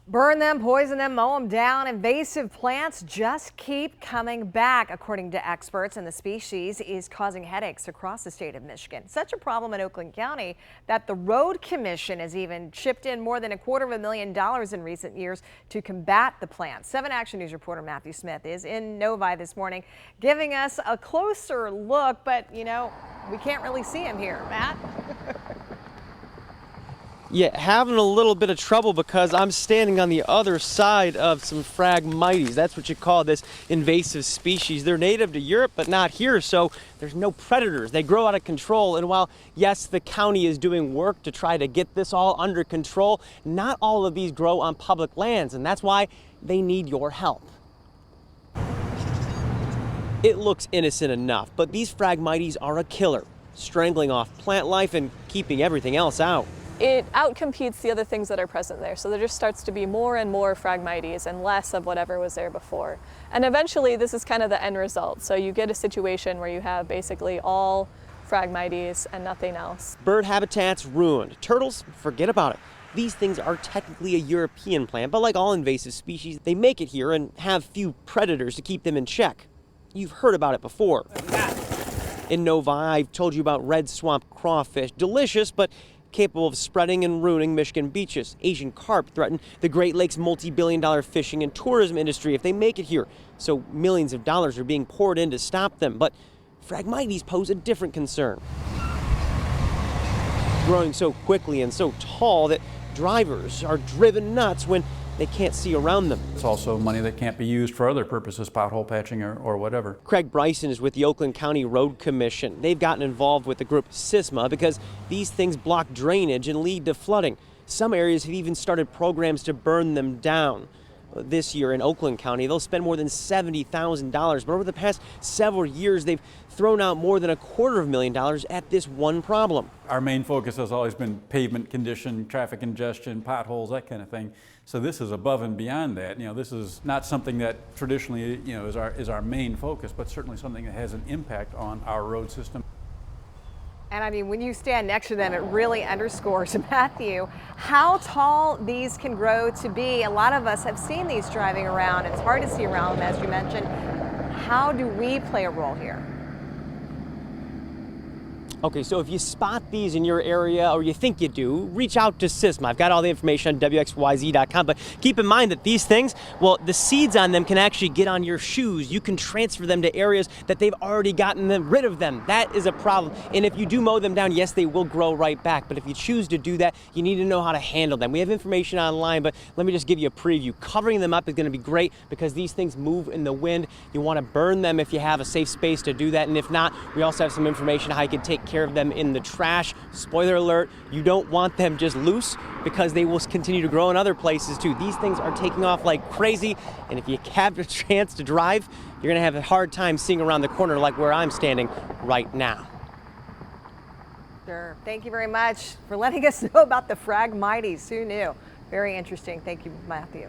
Burn them, poison them, mow them down. Invasive plants just keep coming back, according to experts, and the species is causing headaches across the state of Michigan. Such a problem in Oakland County that the Road Commission has even chipped in more than $250,000 in recent years to combat the plants. 7 Action News reporter Matthew Smith is in Novi this morning, giving us a closer look, but you know, we can't really see him here. Matt? Yeah, having a little bit of trouble because I'm standing on the other side of some Phragmites. That's what you call this invasive species. They're native to Europe, but not here, so there's no predators. They grow out of control, and while, yes, the county is doing work to try to get this all under control, not all of these grow on public lands, and that's why they need your help. It looks innocent enough, but these Phragmites are a killer, strangling off plant life and keeping everything else out. It outcompetes the other things that are present there. So there just starts to be more and more Phragmites and less of whatever was there before. And eventually this is kind of the end result. So you get a situation where you have basically all Phragmites and nothing else. Bird habitats ruined. Turtles, forget about it. These things are technically a European plant, but like all invasive species, they make it here and have few predators to keep them in check. You've heard about it before. In Novi, I've told you about red swamp crawfish. Delicious, but capable of spreading and ruining Michigan beaches. Asian carp threaten the Great Lakes multi-billion-dollar fishing and tourism industry if they make it here. So millions of dollars are being poured in to stop them. But Phragmites pose a different concern. Growing so quickly and so tall that drivers are driven nuts when they can't see around them. It's also money that can't be used for other purposes, pothole patching or whatever. Craig Bryson is with the Oakland County Road Commission. They've gotten involved with the group SISMA because these things block drainage and lead to flooding. Some areas have even started programs to burn them down. This year in Oakland County, they'll spend more than $70,000, but over the past several years, they've thrown out more than $250,000 at this one problem. Our main focus has always been pavement condition, traffic congestion, potholes, that kind of thing. So this is above and beyond that. You know, this is not something that traditionally, you know, is our main focus, but certainly something that has an impact on our road system. And I mean, when you stand next to them, it really underscores, Matthew, how tall these can grow to be. A lot of us have seen these driving around. It's hard to see around them, as you mentioned. How do we play a role here? Okay, so if you spot these in your area, or you think you do, reach out to SISMA. I've got all the information on WXYZ.com, but keep in mind that these things, well, the seeds on them can actually get on your shoes. You can transfer them to areas that they've already gotten rid of them. That is a problem. And if you do mow them down, yes, they will grow right back. But if you choose to do that, you need to know how to handle them. We have information online, but let me just give you a preview. Covering them up is going to be great because these things move in the wind. You want to burn them if you have a safe space to do that. And if not, we also have some information on how you can take care of them in the trash. Spoiler alert, you don't want them just loose because they will continue to grow in other places too. These things are taking off like crazy, and if you have a chance to drive, you're going to have a hard time seeing around the corner like where I'm standing right now. Sure. Thank you very much for letting us know about the Phragmites. Who knew? Very interesting. Thank you, Matthew.